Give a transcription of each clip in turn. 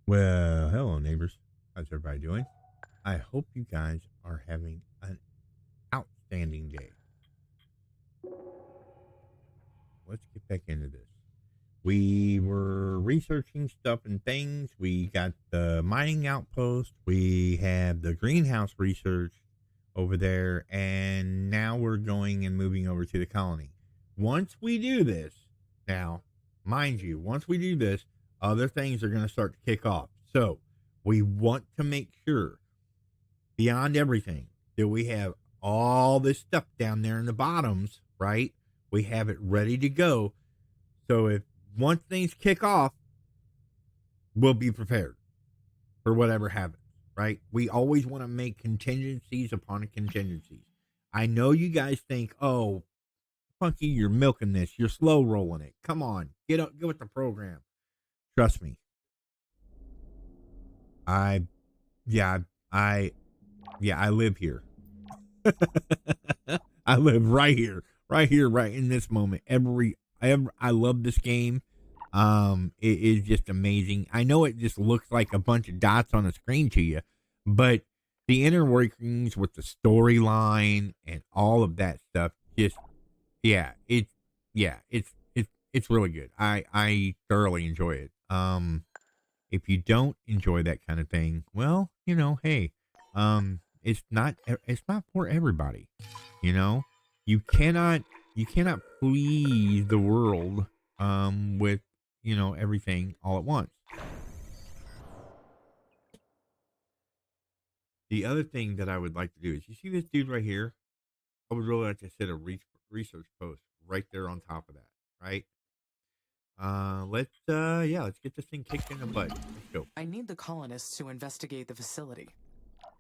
Well, hello, neighbors. How's everybody doing? I hope you guys are having an outstanding day. Let's get back into this. We were researching stuff and things. We got the mining outpost. We have the greenhouse research over there. And now we're going and moving over to the colony. Once we do this, now, mind you, once we do this, other things are going to start to kick off. So we want to make sure, beyond everything, that we have all this stuff down there in the bottoms, right? We have it ready to go. So if once things kick off, we'll be prepared for whatever happens, right? We always want to make contingencies upon contingencies. I know you guys think, oh, Funky, you're milking this. You're slow rolling it. Come on, get with the program. Trust me. I, yeah, I, yeah, I live here. I live right here, right in this moment. I love this game. It is just amazing. I know it just looks like a bunch of dots on a screen to you, but the inner workings with the storyline and all of that stuff, just it's really good. I thoroughly enjoy it. If you don't enjoy that kind of thing, well, hey, it's not for everybody. You know, you cannot please the world with everything all at once. The other thing that I would like to do is, you see this dude right here? I would really like to set a research post right there on top of that, right? Let's get this thing kicked in the butt. Let's go. I need the colonists to investigate the facility.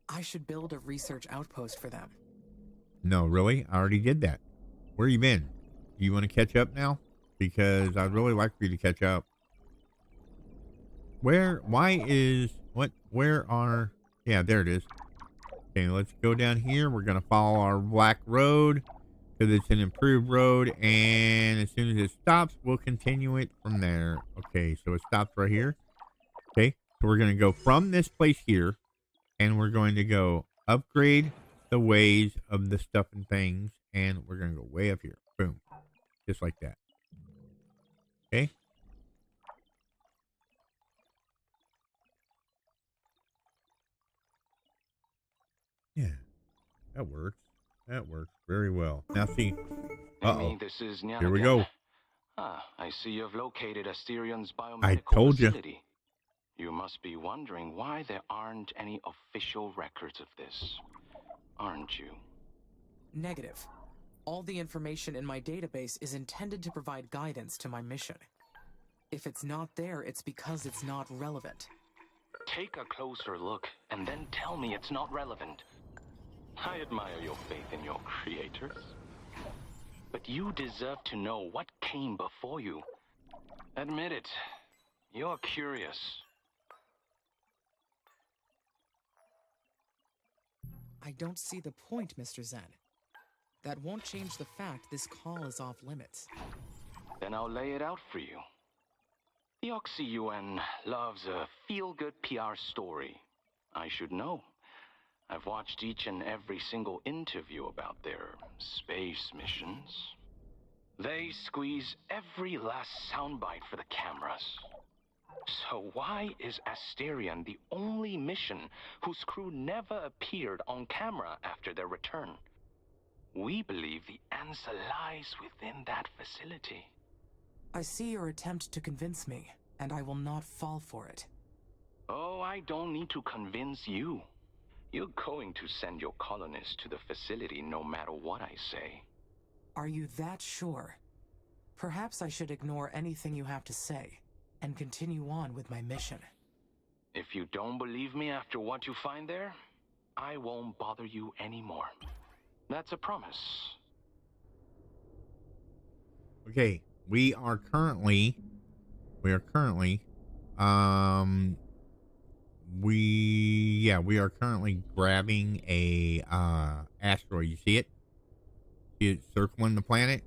I should build a research outpost for them. No, really? I already did that. Where you been? You want to catch up now? Because I'd really like for you to catch up. Where are, yeah, there it is. Okay, let's go down here. We're going to follow our black road because it's an improved road. And as soon as it stops, we'll continue it from there. Okay, so it stops right here. Okay, so we're going to go from this place here. And we're going to go upgrade the ways of the stuff and things. And we're going to go way up here. Boom. Just like that. Okay. Yeah. That works. That works very well. Now see. Uh-oh. Here we go. I see you've located Asterian's I biomedical told you. facility. You must be wondering why there aren't any official records of this, aren't you? Negative. All the information in my database is intended to provide guidance to my mission. If it's not there, it's because it's not relevant. Take a closer look, and then tell me it's not relevant. I admire your faith in your creators. But you deserve to know what came before you. Admit it. You're curious. I don't see the point, Mr. Zen. That won't change the fact this call is off limits. Then I'll lay it out for you. The Oxy-UN loves a feel-good PR story. I should know. I've watched each and every single interview about their space missions. They squeeze every last soundbite for the cameras. So why is Asterian the only mission whose crew never appeared on camera after their return? We believe the answer lies within that facility. I see your attempt to convince me, and I will not fall for it. Oh, I don't need to convince you. You're going to send your colonists to the facility no matter what I say. Are you that sure? Perhaps I should ignore anything you have to say and continue on with my mission. If you don't believe me after what you find there, I won't bother you anymore. That's a promise. Okay. We are currently grabbing a asteroid. You see it? See it circling the planet?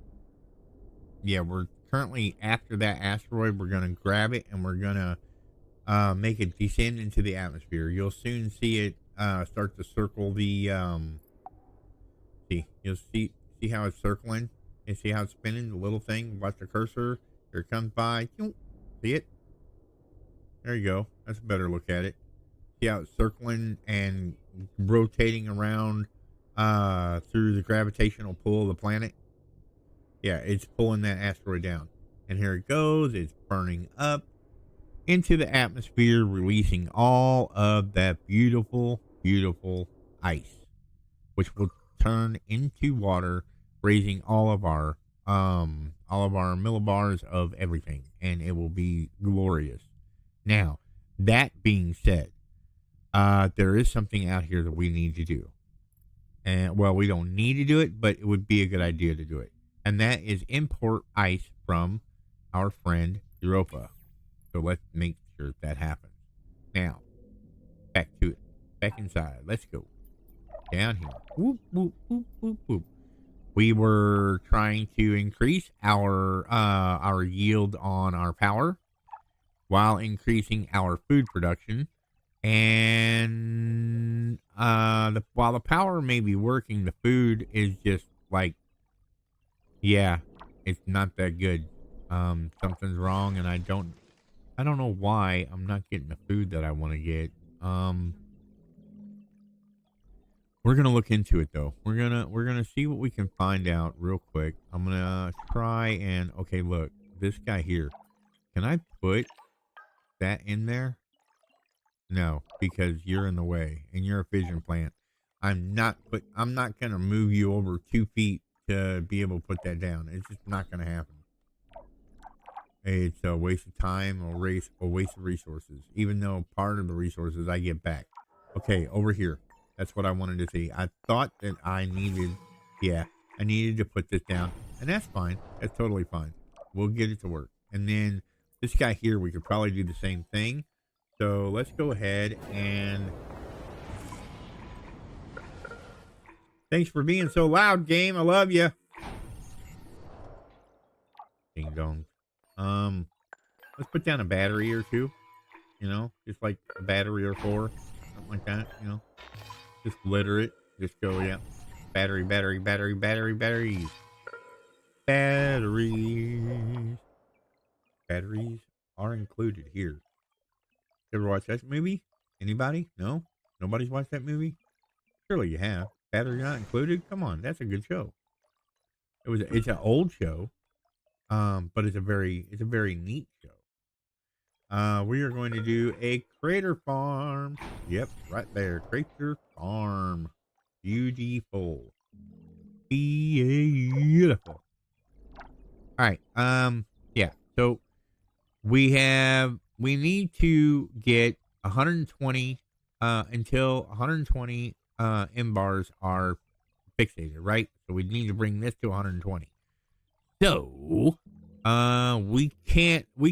Yeah, we're currently after that asteroid. We're gonna grab it and we're gonna make it descend into the atmosphere. You'll soon see it start to circle the you'll see how it's circling and see how it's spinning, the little thing. Watch the cursor. Here it comes by. See it? There you go. That's a better look at it. See how it's circling and rotating around through the gravitational pull of the planet? Yeah, it's pulling that asteroid down. And here it goes. It's burning up into the atmosphere, releasing all of that beautiful, beautiful ice, which will turn into water, raising all of our millibars of everything, and it will be glorious. Now, that being said, there is something out here that we need to do. And, well, we don't need to do it, but it would be a good idea to do it. And that is import ice from our friend Europa. So let's make sure that happens. Now, back to it. Back inside. Let's go. Down here. Whoop, whoop, whoop, whoop, whoop. We were trying to increase our yield on our power while increasing our food production. And while the power may be working, the food is just like, yeah, it's not that good. Something's wrong, and I don't know why I'm not getting the food that I want to get. We're gonna look into it though. We're gonna see what we can find out real quick. I'm gonna try and okay, look, this guy here. Can I put that in there? No, because you're in the way and you're a fission plant. I'm not gonna move you over 2 feet to be able to put that down. It's just not gonna happen. It's a waste of time or a waste of resources, even though part of the resources I get back. Okay, over here. That's what I wanted to see. I thought that I needed to put this down, and that's fine. That's totally fine. We'll get it to work. And then this guy here, we could probably do the same thing. So let's go ahead and thanks for being so loud, game. I love you. Ding dong. Let's put down a battery or two. You know, just like a battery or 4, something like that. You know, just litter it. Just go, yeah. Battery, battery, battery, battery, batteries. Batteries. Batteries are included here. Ever watch that movie? Anybody? No? Nobody's watched that movie? Surely you have. Battery not included? Come on, that's a good show. It's an old show, but it's a very neat show. We are going to do a crater farm. Yep, right there, crater farm. Beautiful. Beautiful. All right. Yeah. So we need to get 120 until 120 M bars are fixated, right? So we need to bring this to 120. So we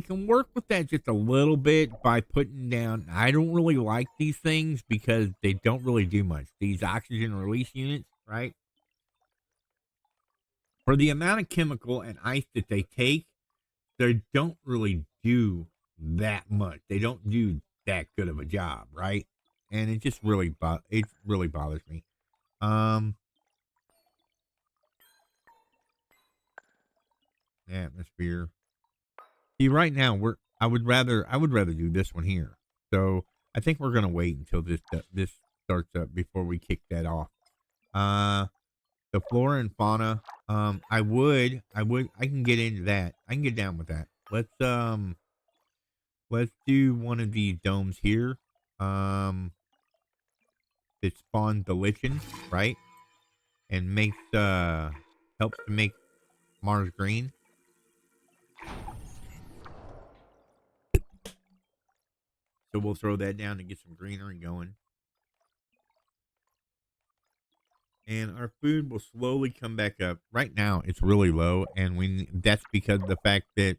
can work with that just a little bit by putting down. I don't really like these things because they don't really do much. These oxygen release units, right? For the amount of chemical and ice that they take, they don't really do that much. They don't do that good of a job, right? And it just really bothers me. Atmosphere. See, right now I would rather do this one here. So I think we're gonna wait until this starts up before we kick that off. The flora and fauna. I can get into that. I can get down with that. Let's do one of these domes here. That spawns the lichen, right? And makes helps to make Mars green. So we'll throw that down to get some greenery going. And our food will slowly come back up. Right now, it's really low, and that's because of the fact that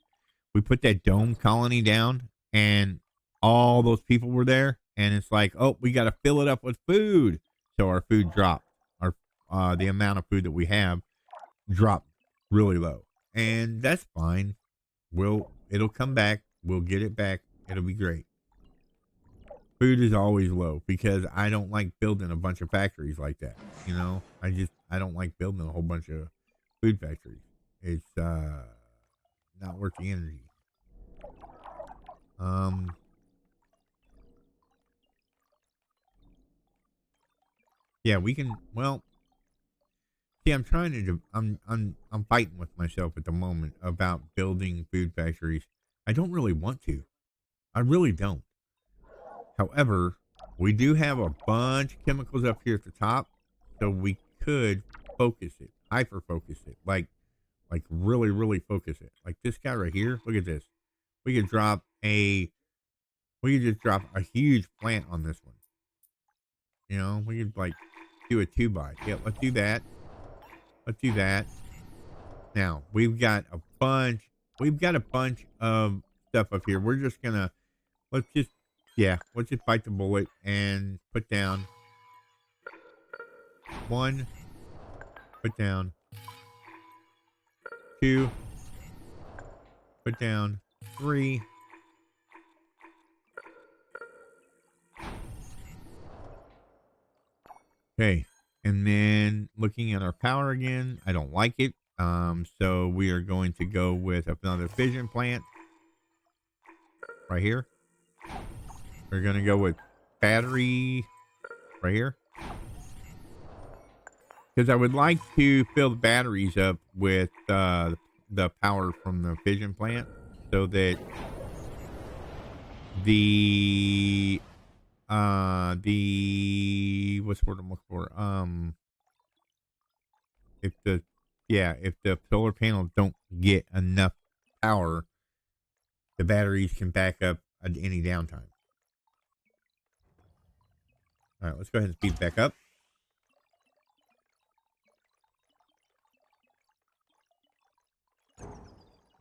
we put that dome colony down, and all those people were there, and it's like, oh, we got to fill it up with food. So our food dropped. The amount of food that we have dropped really low, and that's fine. It'll come back. We'll get it back. It'll be great. Food is always low because I don't like building a bunch of factories like that. You know, I don't like building a whole bunch of food factories. It's not worth the energy. Yeah, we can. Well, see, I'm trying to. I'm fighting with myself at the moment about building food factories. I don't really want to. I really don't. However, we do have a bunch of chemicals up here at the top, so we could focus it, hyper focus it, like really, really focus it. Like this guy right here. Look at this. We could just drop a huge plant on this one. You know, we could like do a 2x. Yeah, let's do that. Let's do that. Now we've got a bunch of stuff up here. We're just gonna let's just bite the bullet and put down 1, put down 2, put down 3. Okay, and then looking at our power again, I don't like it. So we are going to go with another fission plant right here. We're going to go with battery right here. Because I would like to fill the batteries up with the power from the fission plant so that the what's the word I'm looking for? If the solar panels don't get enough power, the batteries can back up at any downtime. All right, let's go ahead and speed back up.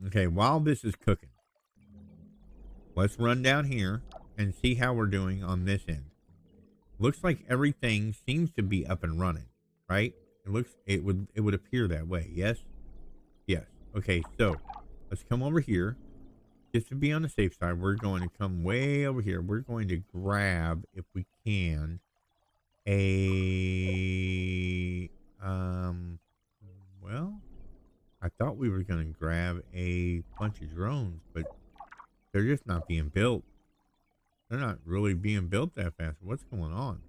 Okay, while this is cooking, let's run down here and see how we're doing on this end. Looks like everything seems to be up and running, right? It would appear that way. Yes. Yes. Okay, so let's come over here. Just to be on the safe side, we're going to come way over here. We're going to grab, if we can, well, I thought we were going to grab a bunch of drones, but they're just not being built. They're not really being built that fast. What's going on?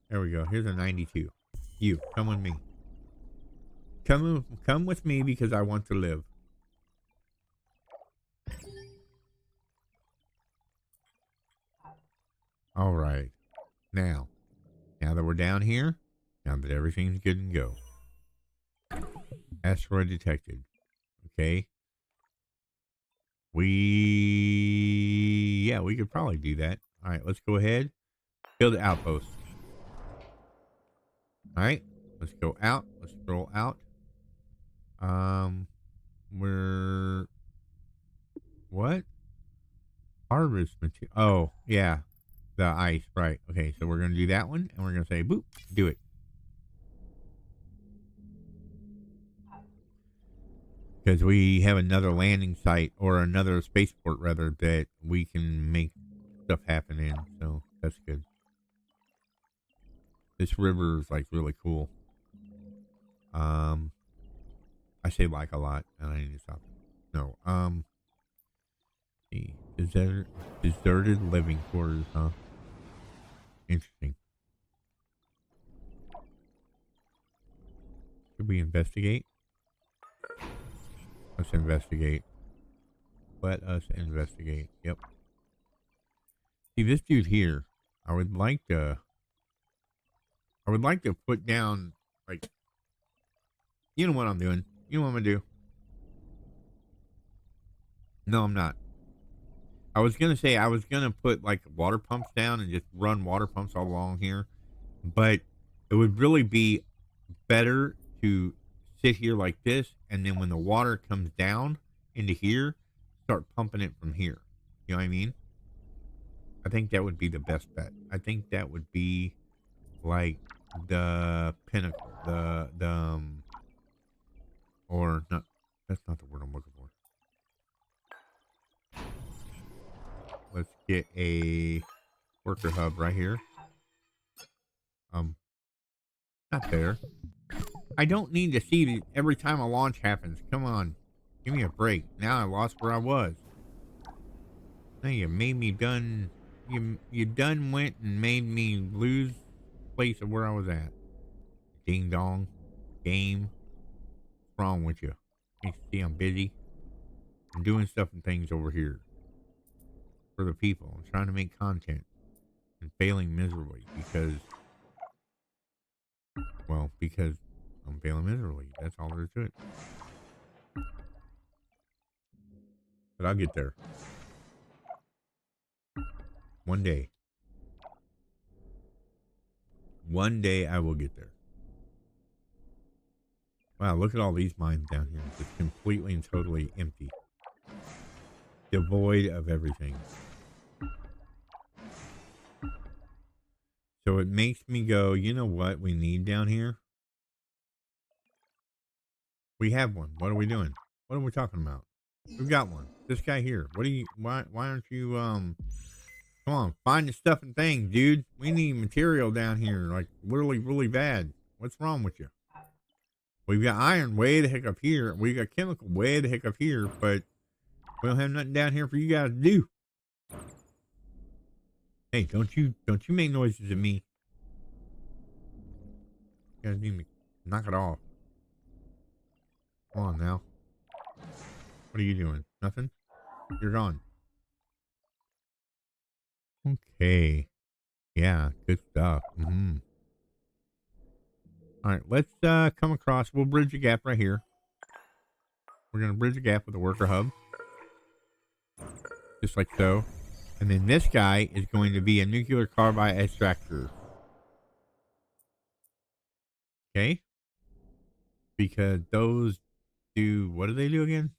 There we go. Here's a 92. You, come with me. Come with me because I want to live. All right. Now that we're down here, now that everything's good and go. Asteroid detected. Okay. We could probably do that. All right, let's go ahead. Build the outpost. All right, let's go out. Let's scroll out. What? Harvest material. Oh, yeah. The ice, right. Okay, so we're going to do that one, and we're going to say, boop, do it. Because we have another landing site, or another spaceport, rather, that we can make stuff happen in, so that's good. This river is, like, really cool. I say like a lot, and I need to stop. No, the deserted living quarters, huh? Interesting. Should we investigate? Let's investigate. Let us investigate. Yep. See, this dude here, I would like to put down, like, you know what I'm doing. You know what I'm going to do. No, I'm not. I was going to say I was going to put, like, water pumps down and just run water pumps all along here. But it would really be better to sit here like this, and then when the water comes down into here, start pumping it from here. You know what I mean? I think that would be the best bet. I think that would be like the pinnacle, or not. That's not the word I'm looking for. let's get a worker hub right here. Not there. I don't need to see it every time a launch happens. Come on. Give me a break. Now I lost where I was. Now you made me done. You done went and made me lose place of where I was at. Ding dong. Game. What's wrong with you? You see I'm busy. I'm doing stuff and things over here. For the people. I'm trying to make content. And failing miserably because... Well, because I'm failing miserably. That's all there is to it. But I'll get there. One day. One day I will get there. Wow, look at all these mines down here. Just completely and totally empty. Devoid of everything. So it makes me go, you know what we need down here? We have one. What are we doing? What are we talking about? We've got one. This guy here. What do you, why aren't you, come on, find the stuff and things, dude. We need material down here, like really, really bad. What's wrong with you? We've got iron way the heck up here. We got chemical way the heck up here, but we don't have nothing down here for you guys to do. Hey, don't you make noises at me. You guys need me. Knock it off. Come on now. What are you doing? Nothing? You're gone. Okay. Yeah, good stuff. Mm-hmm. All right, let's come across. We'll bridge a gap right here. We're going to bridge a gap with a worker hub. Just like so. And then this guy is going to be a nuclear carbide extractor. Okay? Because those do, what do they do again?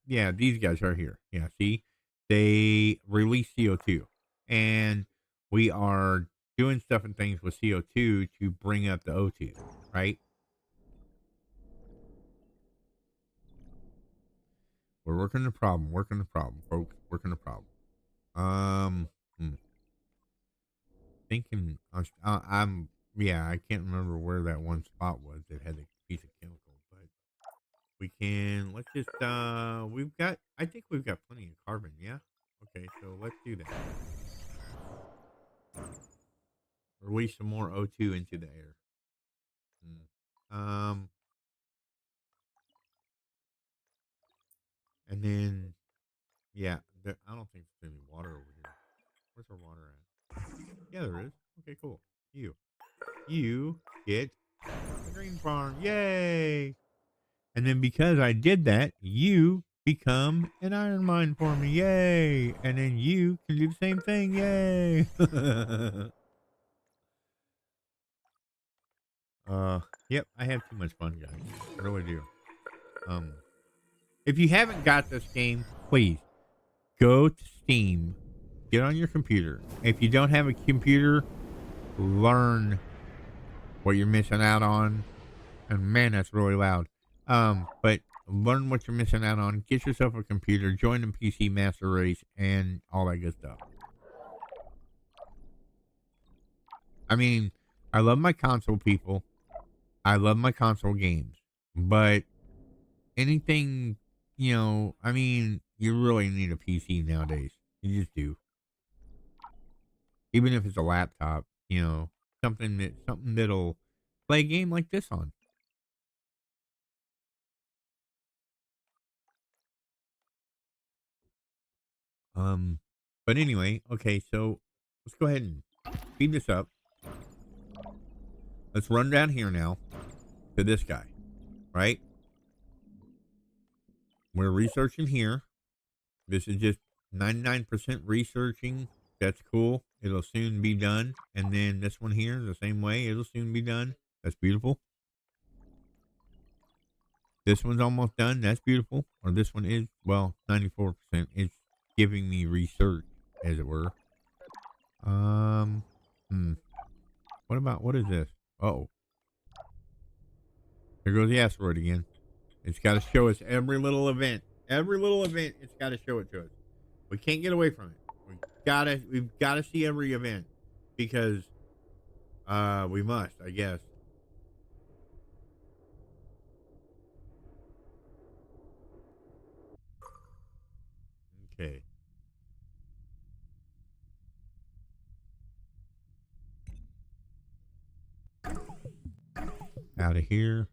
Yeah, these guys are here. Yeah, see? They release CO2. And we are doing stuff and things with CO2 to bring up the O2, right? We're working the problem, folks. Working the problem. Thinking, yeah, I can't remember where that one spot was that had a piece of chemical, but we can, let's just, I think we've got plenty of carbon, yeah? Okay, so let's do that. Release some more O2 into the air. And then, yeah, I don't think there's any water over here. Where's our water at? Yeah, there is. Okay, cool. You get a green farm. Yay! And then because I did that, you become an iron mine for me. Yay! And then you can do the same thing. Yay! Yep, I have too much fun, guys. I really do. If you haven't got this game, please go to Steam, get on your computer. If you don't have a computer, learn what you're missing out on. And man, that's really loud. But learn what you're missing out on. Get yourself a computer, join the PC Master Race, and all that good stuff. I mean, I love my console people. I love my console games. But anything, I mean, you really need a PC nowadays. You just do. Even if it's a laptop, something that'll play a game like this on. But anyway, okay, so let's go ahead and speed this up. Let's run down here now to this guy, right? We're researching here. This is just 99% researching. That's cool. It'll soon be done. And then this one here, the same way, it'll soon be done. That's beautiful. This one's almost done. That's beautiful. Or this one is, well, 94%. It's giving me research, as it were. What is this? Uh-oh. Here goes the asteroid again. It's got to show us every little event. Every little event, it's got to show it to us. We can't get away from it. We've gotta see every event because we must, I guess. Okay. Out of here.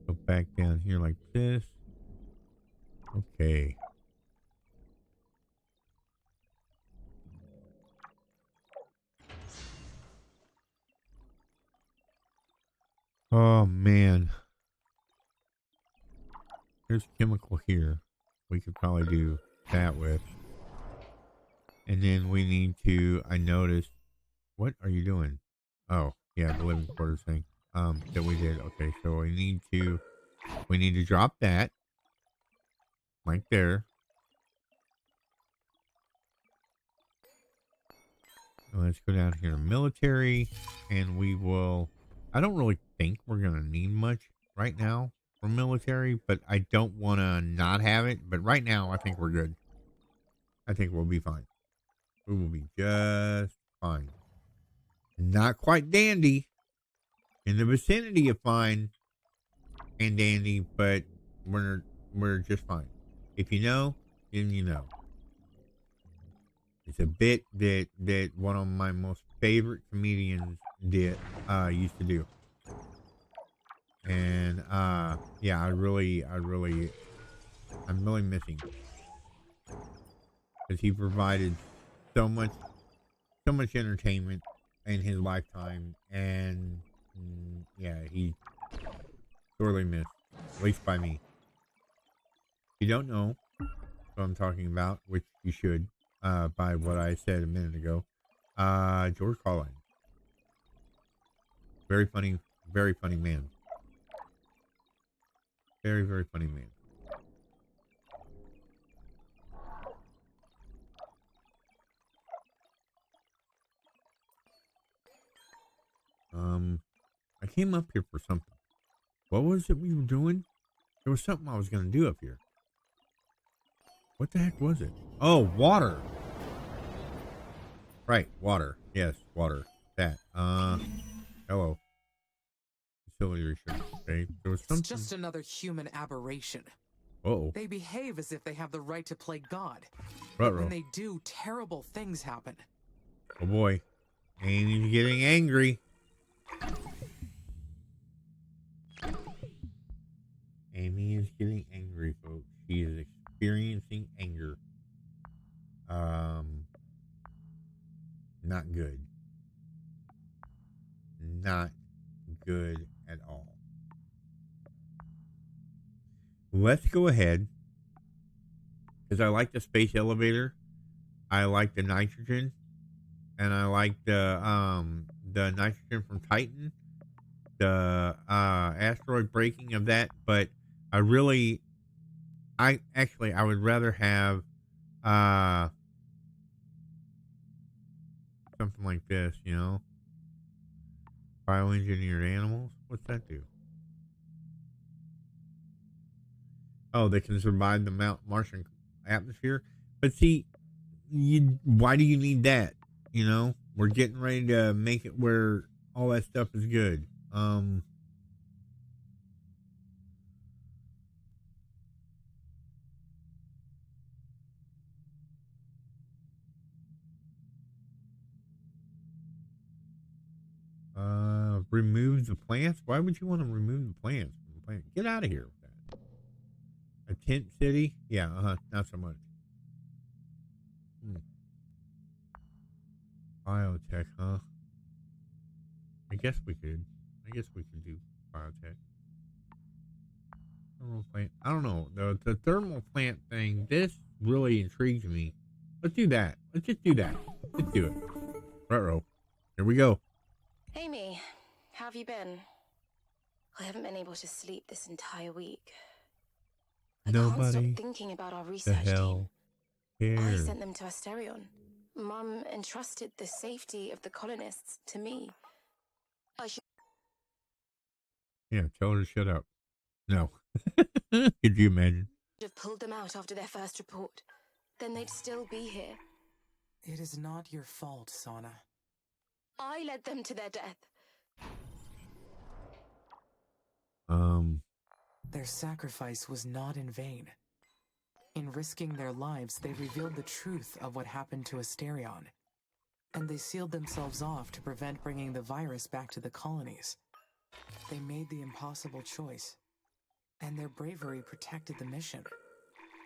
Go back down here like this. Okay. Oh, man. There's chemical here. We could probably do that with. And then we need to, I noticed, what are you doing? Oh, yeah, the living quarters thing. That we did. Okay, so we need to drop that. Right there. Let's go down here to military, and we will, I don't really think we're going to need much right now for military, but I don't want to not have it. But right now, I think we're good. I think we'll be fine. We will be just fine. Not quite dandy. In the vicinity of fine and dandy, but we're just fine. If you know, then you know. It's a bit that one of my most favorite comedians used to do. And yeah, I'm really missing because he provided so much entertainment in his lifetime, and yeah, he sorely missed, at least by me. If you don't know what I'm talking about, which you should, by what I said a minute ago, George Carlin. Very funny man. Very, very funny man. I came up here for something. What was it we were doing? There was something I was going to do up here. What the heck was it? Oh, water. Right, water. Yes, water. That. Hello. Facility research. Okay, there was something. It's just another human aberration. Uh-oh. They behave as if they have the right to play God. Ruh-roh. When they do, terrible things happen. Oh boy. Amy's getting angry. Amy is getting angry, folks. She is experiencing anger. Not good. Not good at all. Let's go ahead, because I like the space elevator. I like the nitrogen, and I like the nitrogen from Titan, the asteroid breaking of that. But I would rather have something like this, you know, bioengineered animals. What's that do? Oh, they can survive the Martian atmosphere. But see, why do you need that? You know, we're getting ready to make it where all that stuff is good. Remove the plants? Why would you want to remove the plants from the plant? Get out of here with that. A tent city? Yeah, not so much. Biotech, huh? I guess we could do biotech. Thermal plant. I don't know. The thermal plant thing, this really intrigues me. Let's do that. Let's just do that. Let's do it. Ruh-roh. Here we go. Amy, how have you been? I haven't been able to sleep this entire week. I can't stop thinking about our research team. I sent them to Asterion. Mum entrusted the safety of the colonists to me. Yeah, tell her to shut up. No. Could you imagine? have pulled them out after their first report. Then they'd still be here. It is not your fault, Sana. I led them to their death. Their sacrifice was not in vain. In risking their lives, they revealed the truth of what happened to Asterion, and they sealed themselves off to prevent bringing the virus back to the colonies. They made the impossible choice, and their bravery protected the mission.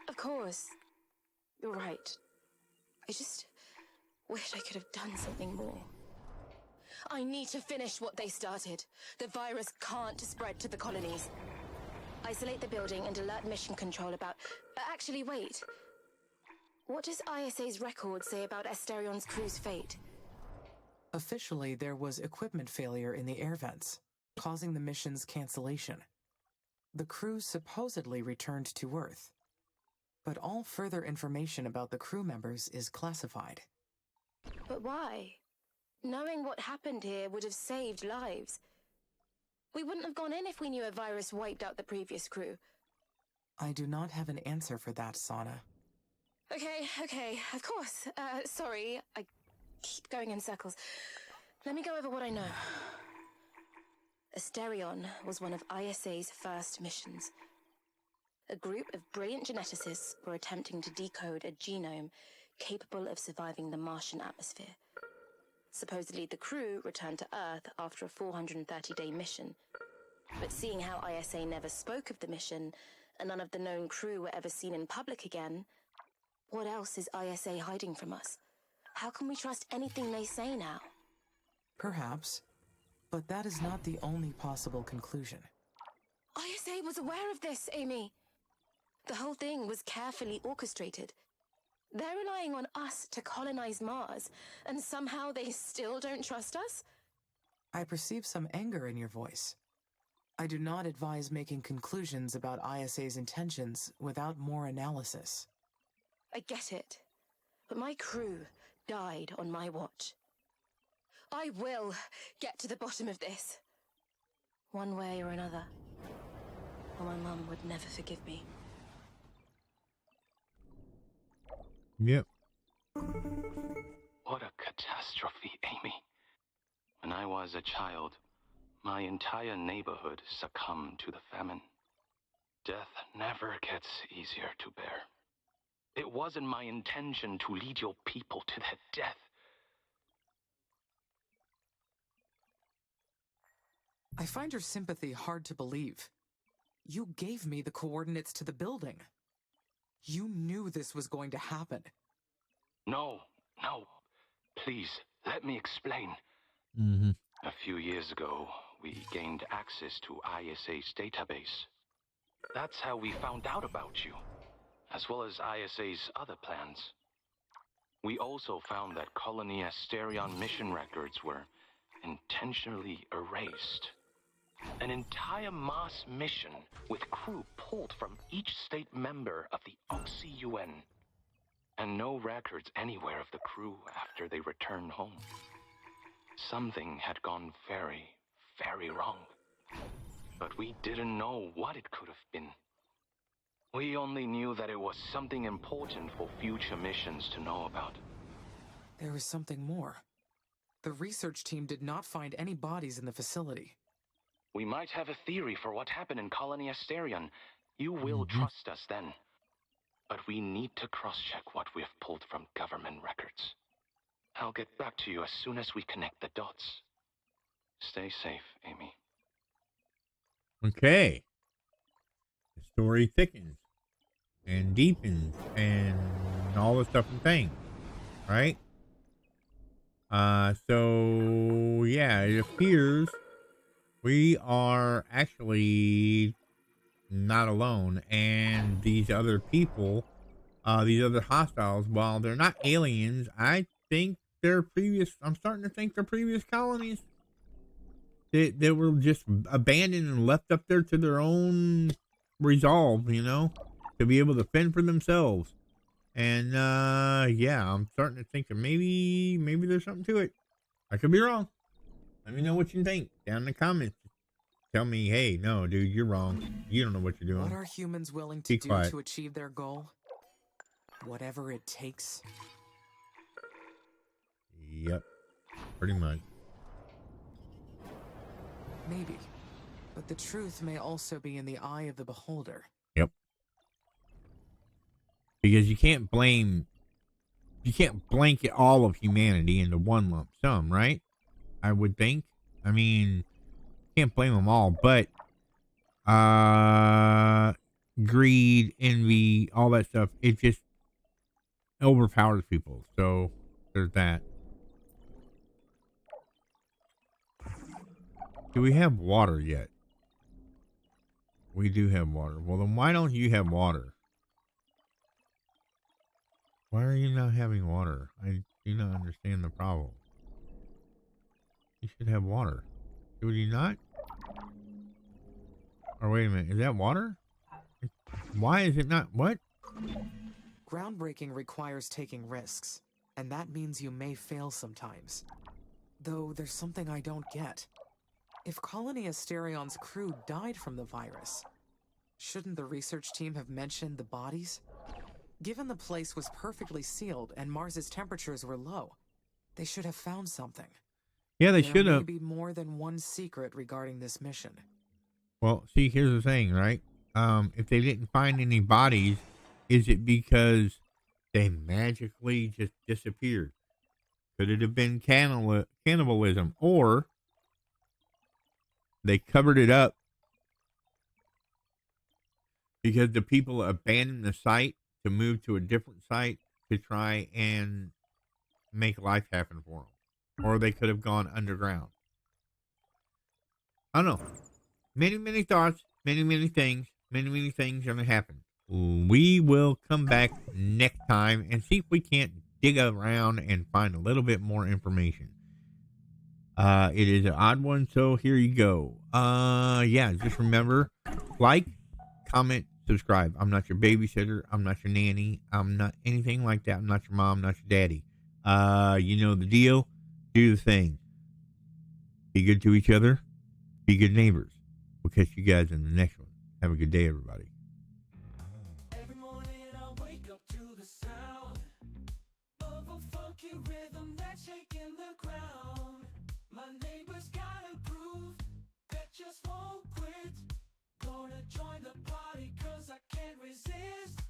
Of course. You're right. I just wish I could have done something more. I need to finish what they started. The virus can't spread to the colonies. Isolate the building and alert mission control about... actually, wait. What does ISA's record say about Asterion's crew's fate? Officially, there was equipment failure in the air vents, causing the mission's cancellation. The crew supposedly returned to Earth, but all further information about the crew members is classified. But why? Knowing what happened here would have saved lives. We wouldn't have gone in if we knew a virus wiped out the previous crew. I do not have an answer for that, Sana. Okay, of course. Sorry, I keep going in circles. Let me go over what I know. Asterion was one of ISA's first missions. A group of brilliant geneticists were attempting to decode a genome capable of surviving the Martian atmosphere. Supposedly, the crew returned to Earth after a 430-day mission. But seeing how ISA never spoke of the mission, and none of the known crew were ever seen in public again, what else is ISA hiding from us? How can we trust anything they say now? Perhaps, but that is not the only possible conclusion. ISA was aware of this, Amy. The whole thing was carefully orchestrated. They're relying on us to colonize Mars, and somehow they still don't trust us? I perceive some anger in your voice. I do not advise making conclusions about ISA's intentions without more analysis. I get it, but my crew died on my watch. I will get to the bottom of this. One way or another. Or my mum would never forgive me. Yep. What a catastrophe, Amy. When I was a child, my entire neighborhood succumbed to the famine. Death never gets easier to bear. It wasn't my intention to lead your people to their death. I find your sympathy hard to believe. You gave me the coordinates to the building. You knew this was going to happen. No. Please, let me explain. Mm-hmm. A few years ago, we gained access to ISA's database. That's how we found out about you, as well as ISA's other plans. We also found that Colony Asterion mission records were intentionally erased. An entire Mars mission with crew pulled from each state member of the OXY-UN. And no records anywhere of the crew after they returned home. Something had gone very, very wrong. But we didn't know what it could have been. We only knew that it was something important for future missions to know about. There was something more. The research team did not find any bodies in the facility. We might have a theory for what happened in Colony Asterion. You will trust us then. But we need to cross-check what we have pulled from government records. I'll get back to you as soon as we connect the dots. Stay safe, Amy. Okay. The story thickens and deepens and all the stuff and things, right? So yeah, it appears we are actually not alone, and these other people, these other hostiles, while they're not aliens, I think I'm starting to think they're previous colonies. They were just abandoned and left up there to their own resolve, to be able to fend for themselves. And, yeah, I'm starting to think that maybe there's something to it. I could be wrong. Let me know what you think down in the comments. tell me, hey, no, dude, you're wrong. You don't know what you're doing. What are humans willing to do to achieve their goal? Whatever it takes. Yep, pretty much. Maybe. But the truth may also be in the eye of the beholder. Yep. Because you can't blanket all of humanity into one lump sum, right? I would think. I mean, can't blame them all, but greed, envy, all that stuff, it just overpowers people. So there's that. Do we have water yet? We do have water. Well, then why don't you have water? Why are you not having water? I do not understand the problem. You should have water. Would you not? Or wait a minute, is that water? Why is it not? What? Groundbreaking requires taking risks, and that means you may fail sometimes. Though there's something I don't get. If Colony Asterion's crew died from the virus, shouldn't the research team have mentioned the bodies? Given the place was perfectly sealed and Mars's temperatures were low, they should have found something. Yeah, they should have. There may be more than one secret regarding this mission. Well, see, here's the thing, right? If they didn't find any bodies, is it because they magically just disappeared? Could it have been cannibalism? Or they covered it up because the people abandoned the site to move to a different site to try and make life happen for them. Or they could have gone underground. I don't know. Many thoughts, many things going to happen. We will come back next time and see if we can't dig around and find a little bit more information. It is an odd one, so here you go. Yeah, just remember, like, comment, subscribe. I'm not your babysitter. I'm not your nanny. I'm not anything like that. I'm not your mom, not your daddy. You know the deal. Do the thing. Be good to each other. Be good neighbors. We'll catch you guys in the next one. Have a good day, everybody. Every morning I wake up to the sound of a funky rhythm that's shaking the ground. My neighbors gotta prove that just won't quit. Gonna join the party 'cause I can't resist.